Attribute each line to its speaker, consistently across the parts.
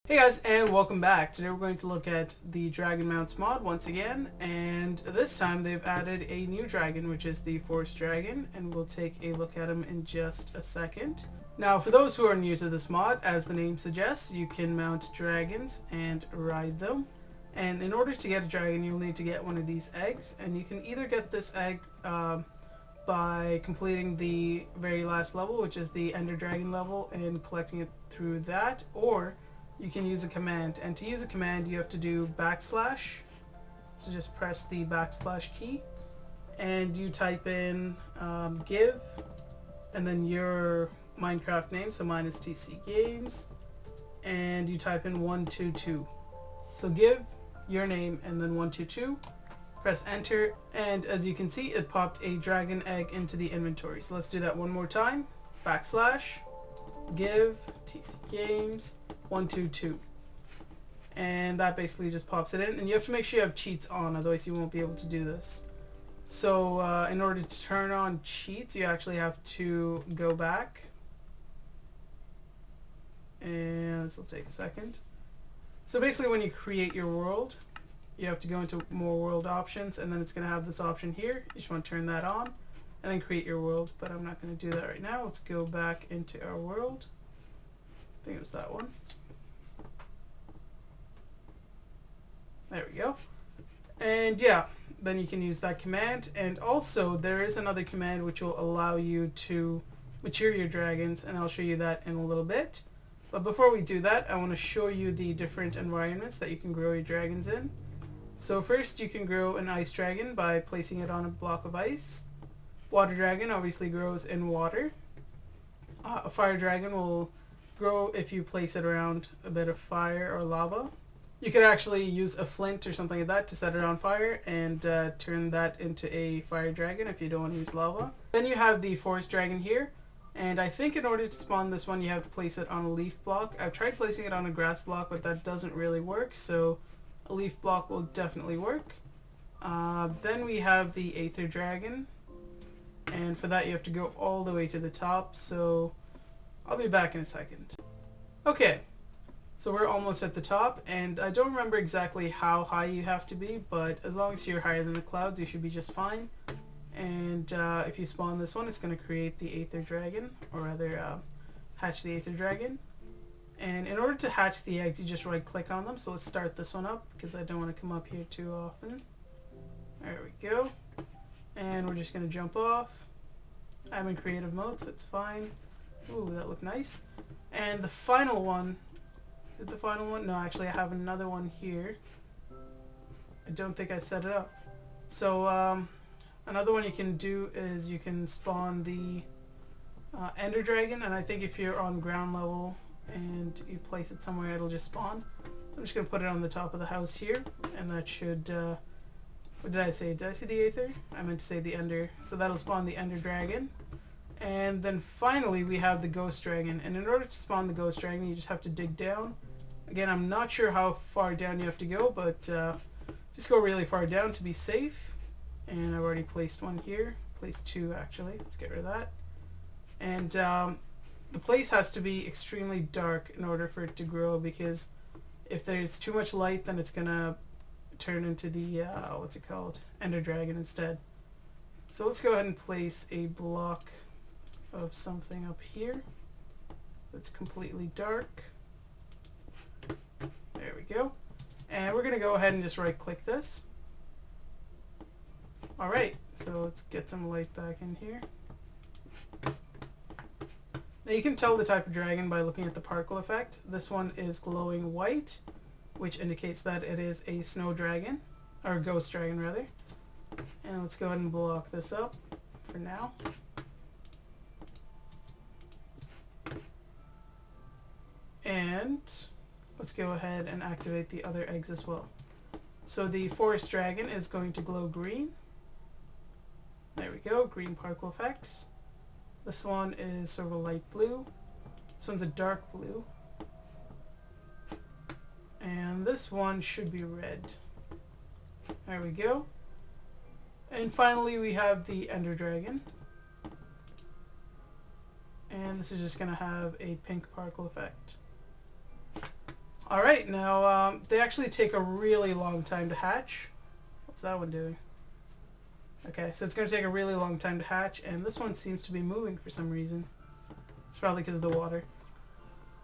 Speaker 1: Hey guys, and welcome back. Today we're going to look at the Dragon Mounts mod once again, and this time they've added a new dragon, which is the Forest Dragon, and we'll take a look at him in just a second. Now, for those who are new to this mod, as the name suggests, you can mount dragons and ride them. And in order to get a dragon, you'll need to get one of these eggs, and you can either get this egg by completing the very last level, which is the Ender Dragon level, and collecting it through that, or you can use a command. And to use a command, you have to do \. So just press the \/ key, and you type in give, and then your Minecraft name. So mine is TC Games, and you type in 122. So give your name and then 122. Press enter, and as you can see, it popped a dragon egg into the inventory. So let's do that one more time. \/ give TC Games 122, and that basically just pops it in, and you have to make sure you have cheats on, otherwise you won't be able to do this. So in order to turn on cheats, you actually have to go back, and this will take a second. So basically when you create your world, you have to go into more world options, and then it's going to have this option here. You just want to turn that on and then create your world, but I'm not going to do that right now. Let's go back into our world. I think it was that one. There we go. And yeah, then you can use that command. And also there is another command which will allow you to mature your dragons, and I'll show you that in a little bit. But before we do that, I want to show you the different environments that you can grow your dragons in. So first, you can grow an ice dragon by placing it on a block of ice. Water dragon obviously grows in water. A fire dragon will grow if you place it around a bit of fire or lava. You could actually use a flint or something like that to set it on fire and turn that into a fire dragon if you don't want to use lava. Then you have the forest dragon here, and I think in order to spawn this one you have to place it on a leaf block. I've tried placing it on a grass block, but that doesn't really work, so a leaf block will definitely work. Then we have the Aether dragon, and for that you have to go all the way to the top, so I'll be back in a second. Okay, so we're almost at the top, and I don't remember exactly how high you have to be, but as long as you're higher than the clouds, you should be just fine. And if you spawn this one, it's going to create the Aether dragon, or rather hatch the Aether dragon. And in order to hatch the eggs, you just right click on them. So let's start this one up, because I don't want to come up here too often. There we go. And we're just going to jump off. I'm in creative mode, so it's fine. Ooh, that looked nice. And the final one, is it the final one? No, actually I have another one here. I don't think I set it up. So another one you can do is you can spawn the Ender Dragon, and I think if you're on ground level and you place it somewhere, it'll just spawn. So I'm just going to put it on the top of the house here, and that should, what did I say? Did I say the Aether? I meant to say the Ender. So that'll spawn the Ender Dragon. And then finally we have the Ghost Dragon, and in order to spawn the Ghost Dragon you just have to dig down. Again, I'm not sure how far down you have to go, but just go really far down to be safe. And I've already placed one here. Placed two actually. Let's get rid of that. And the place has to be extremely dark in order for it to grow, because if there's too much light, then it's gonna turn into the what's it called? Ender Dragon instead. So let's go ahead and place a block of something up here that's completely dark. There we go. And we're gonna go ahead and just right click this. Alright, so let's get some light back in here. Now you can tell the type of dragon by looking at the particle effect. This one is glowing white, which indicates that it is a snow dragon, or ghost dragon rather. And let's go ahead and block this up for now. And let's go ahead and activate the other eggs as well. So the forest dragon is going to glow green. There we go, green particle effects. This one is sort of a light blue. This one's a dark blue. And this one should be red. There we go. And finally we have the Ender Dragon. And this is just going to have a pink particle effect. Alright, now they actually take a really long time to hatch. What's that one doing? Okay, so it's going to take a really long time to hatch, and this one seems to be moving for some reason. It's probably because of the water.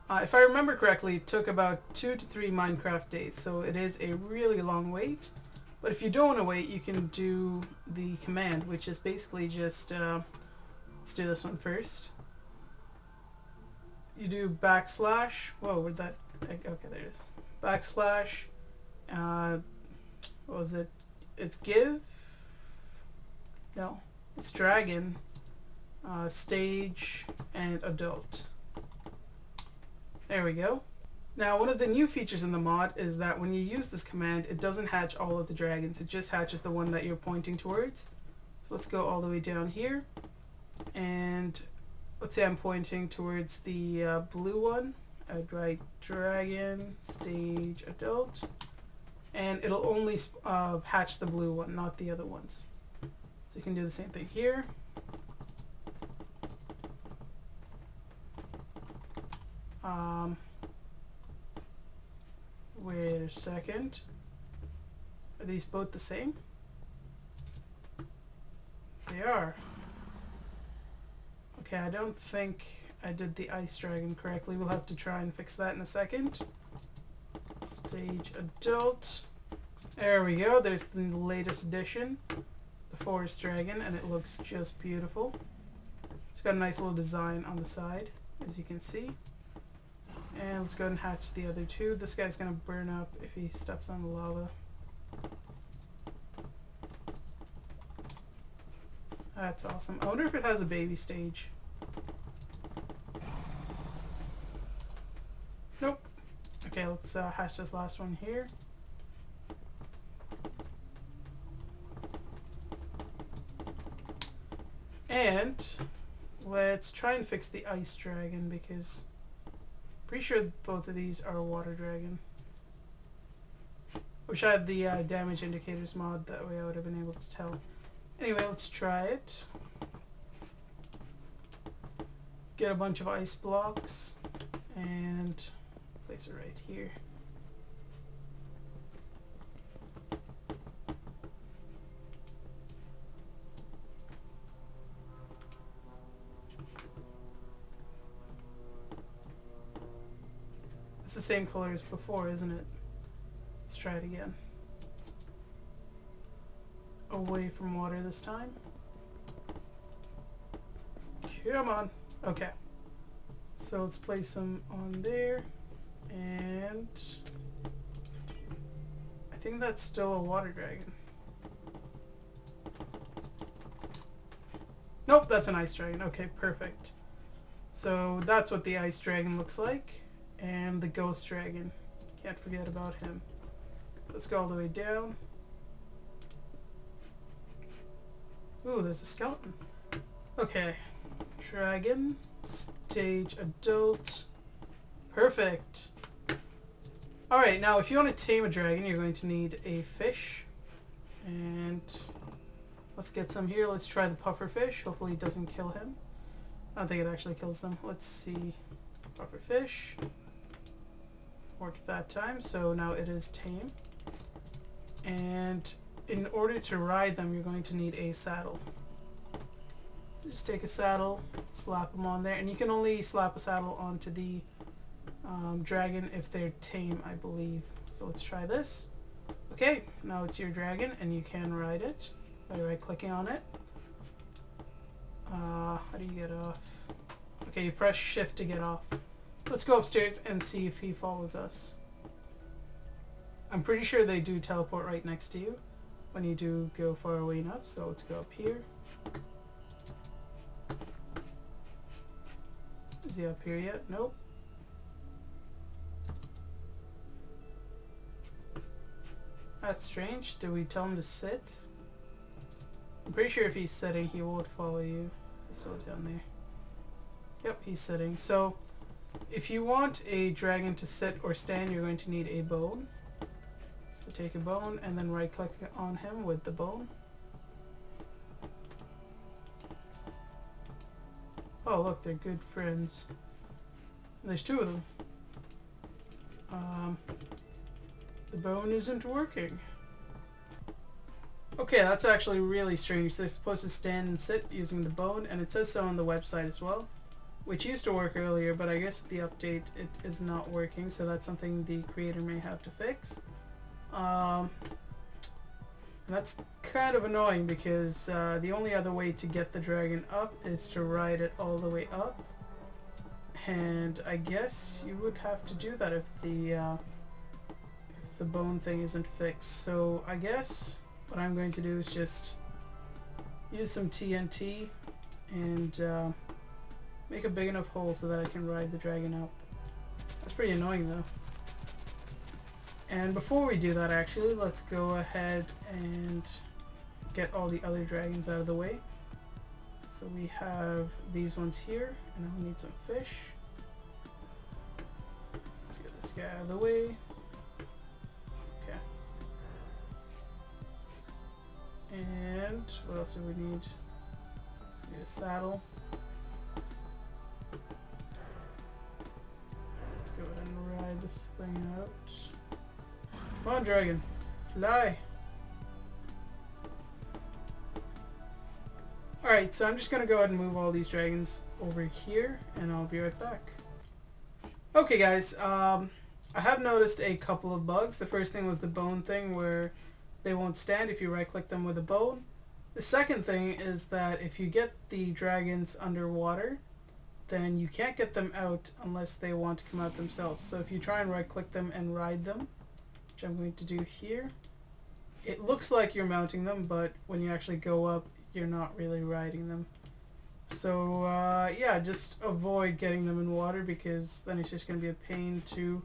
Speaker 1: If I remember correctly, it took about 2 to 3 Minecraft days, so it is a really long wait. But if you don't want to wait, you can do the command, which is basically just, let's do this one first. You do backslash, whoa, where'd that, okay, there it is. Backslash, what was it? It's give, no, it's dragon, stage, and adult. There we go. Now, one of the new features in the mod is that when you use this command, it doesn't hatch all of the dragons. It just hatches the one that you're pointing towards. So let's go all the way down here. And let's say I'm pointing towards the blue one. I'd write dragon, stage, adult. And it'll only hatch the blue one, not the other ones. So you can do the same thing here. Wait a second. Are these both the same? They are. Okay, I don't think I did the ice dragon correctly. We'll have to try and fix that in a second. Stage adult. There we go. There's the latest addition. The forest dragon, and it looks just beautiful. It's got a nice little design on the side, as you can see. And let's go ahead and hatch the other two. This guy's gonna burn up if he steps on the lava. That's awesome. I wonder if it has a baby stage. Nope. Okay, let's hatch this last one here. And let's try and fix the ice dragon because pretty sure both of these are a water dragon. Wish I had the damage indicators mod, that way I would have been able to tell. Anyway, let's try it. Get a bunch of ice blocks and place it right here. It's the same color as before, isn't it? Let's try it again. Away from water this time. Come on. Okay. So let's place them on there. And I think that's still a water dragon. Nope, that's an ice dragon. Okay, perfect. So that's what the ice dragon looks like. And the ghost dragon. Can't forget about him. Let's go all the way down. Ooh, there's a skeleton. Okay. Dragon. Stage adult. Perfect. Alright, now if you want to tame a dragon, you're going to need a fish. And let's get some here. Let's try the puffer fish. Hopefully it doesn't kill him. I don't think it actually kills them. Let's see. Puffer fish. Worked that time, so now it is tame. And in order to ride them, you're going to need a saddle. So just take a saddle, slap them on there, and you can only slap a saddle onto the dragon if they're tame, I believe. So let's try this. Okay, now it's your dragon, and you can ride it by right-clicking on it. How do you get off? Okay, you press shift to get off. Let's go upstairs and see if he follows us. I'm pretty sure they do teleport right next to you when you do go far away enough, so let's go up here. Is he up here yet? Nope. That's strange. Did we tell him to sit? I'm pretty sure if he's sitting, he won't follow you. He's still down there. Yep, he's sitting. So if you want a dragon to sit or stand, you're going to need a bone. So take a bone and then right click on him with the bone. Oh look, they're good friends. There's two of them. The bone isn't working. Okay, that's actually really strange. They're supposed to stand and sit using the bone, and it says so on the website as well, which used to work earlier, but I guess with the update it is not working, so that's something the creator may have to fix. And that's kind of annoying because the only other way to get the dragon up is to ride it all the way up, and I guess you would have to do that if the bone thing isn't fixed. So I guess what I'm going to do is just use some TNT and make a big enough hole so that I can ride the dragon up. That's pretty annoying though. And before we do that, actually, let's go ahead and get all the other dragons out of the way. So we have these ones here, and then we need some fish. Let's get this guy out of the way. Okay. And what else do we need? We need a saddle. Let's go ahead and ride this thing out. Come on, dragon. Fly. Alright, so I'm just going to go ahead and move all these dragons over here, and I'll be right back. Okay, guys. I have noticed a couple of bugs. The first thing was the bone thing, where they won't stand if you right-click them with a bone. The second thing is that if you get the dragons underwater, then you can't get them out unless they want to come out themselves. So if you try and right-click them and ride them, which I'm going to do here, it looks like you're mounting them, but when you actually go up, you're not really riding them. So yeah, just avoid getting them in water, because then it's just going to be a pain to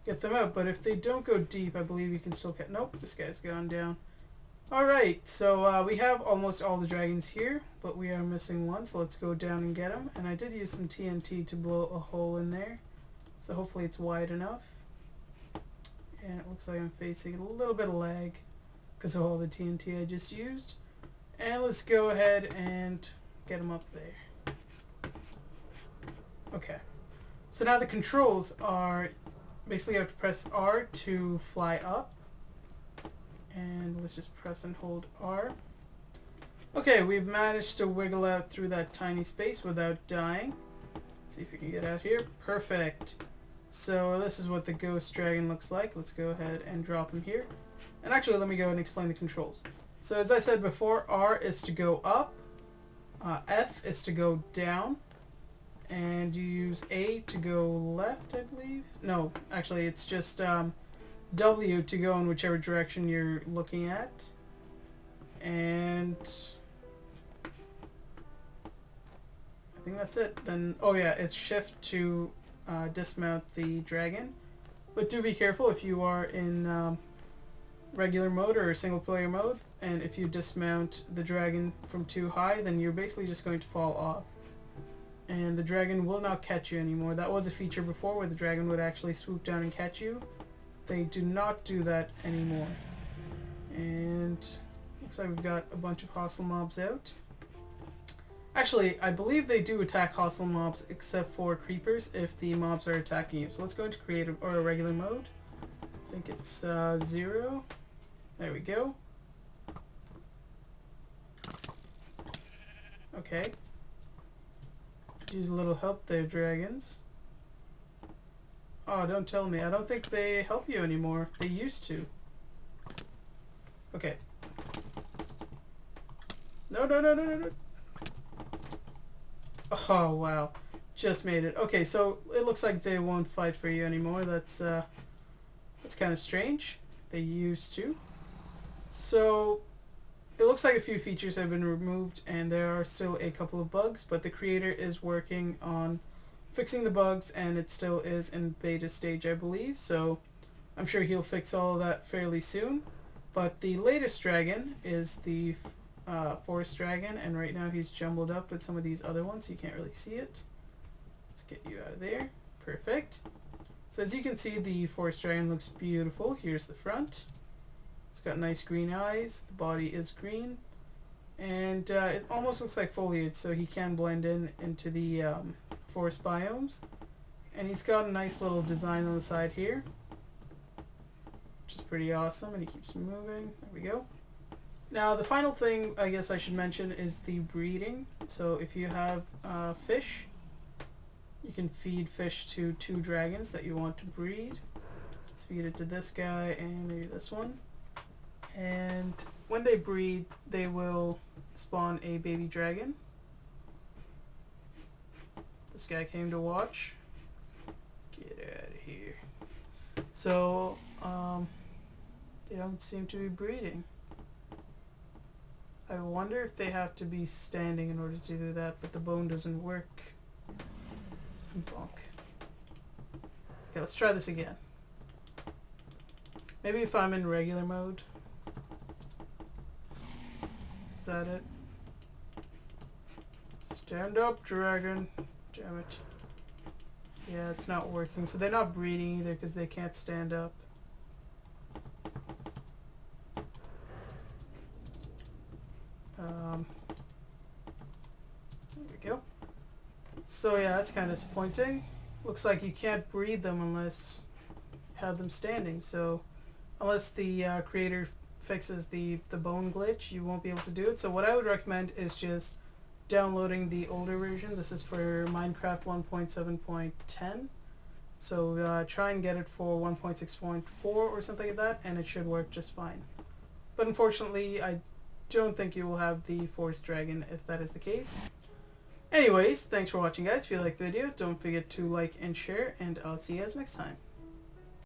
Speaker 1: get them out. But if they don't go deep, I believe you can still get... Nope, this guy's gone down. Alright, so we have almost all the dragons here, but we are missing one, so let's go down and get him. And I did use some TNT to blow a hole in there, so hopefully it's wide enough. And it looks like I'm facing a little bit of lag because of all the TNT I just used. And let's go ahead and get him up there. Okay. So now the controls are basically you have to press R to fly up. And let's just press and hold R. Okay, we've managed to wiggle out through that tiny space without dying. Let's see if we can get out here. Perfect. So this is what the ghost dragon looks like. Let's go ahead and drop him here. And actually, let me go and explain the controls. So as I said before, R is to go up, F is to go down, and you use A to go left, I believe. No, actually it's just W to go in whichever direction you're looking at. And I think that's it. Then, oh yeah, it's Shift to dismount the dragon. But do be careful if you are in regular mode or single player mode, and if you dismount the dragon from too high, then you're basically just going to fall off. And the dragon will not catch you anymore. That was a feature before where the dragon would actually swoop down and catch you. They do not do that anymore. And looks like we've got a bunch of hostile mobs out. Actually, I believe they do attack hostile mobs except for creepers if the mobs are attacking you. So let's go into creative or regular mode. I think it's 0. There we go. Okay. Use a little help there, dragons. Oh, don't tell me. I don't think they help you anymore. They used to. Okay. No, no, no, no, no, no. Oh, wow. Just made it. Okay, so it looks like they won't fight for you anymore. That's kind of strange. They used to. So it looks like a few features have been removed, and there are still a couple of bugs, but the creator is working on fixing the bugs, and it still is in beta stage, I believe, so I'm sure he'll fix all of that fairly soon. But the latest dragon is the forest dragon, and right now he's jumbled up with some of these other ones, so you can't really see it. Let's get you out of there. Perfect. So as you can see, the forest dragon looks beautiful. Here's the front. It's got nice green eyes. The body is green, and it almost looks like foliage, so he can blend in into the forest biomes. And he's got a nice little design on the side here, which is pretty awesome, and he keeps moving. There we go. Now the final thing I guess I should mention is the breeding. So if you have fish, you can feed fish to 2 dragons that you want to breed. Let's feed it to this guy and maybe this one. And when they breed, they will spawn a baby dragon. This guy came to watch. Get out of here. So, they don't seem to be breeding. I wonder if they have to be standing in order to do that, but the bone doesn't work. Bonk. Okay, let's try this again. Maybe if I'm in regular mode. Is that it? Stand up, dragon. Damn it. Yeah, it's not working. So they're not breeding either because they can't stand up. There we go. So yeah, that's kind of disappointing. Looks like you can't breed them unless you have them standing. So unless the creator fixes the bone glitch, you won't be able to do it. So what I would recommend is just downloading the older version. This is for Minecraft 1.7.10. So try and get it for 1.6.4 or something like that, and it should work just fine. But unfortunately, I don't think you will have the forest dragon if that is the case. Anyways, thanks for watching, guys. If you liked the video, don't forget to like and share, and I'll see you guys next time.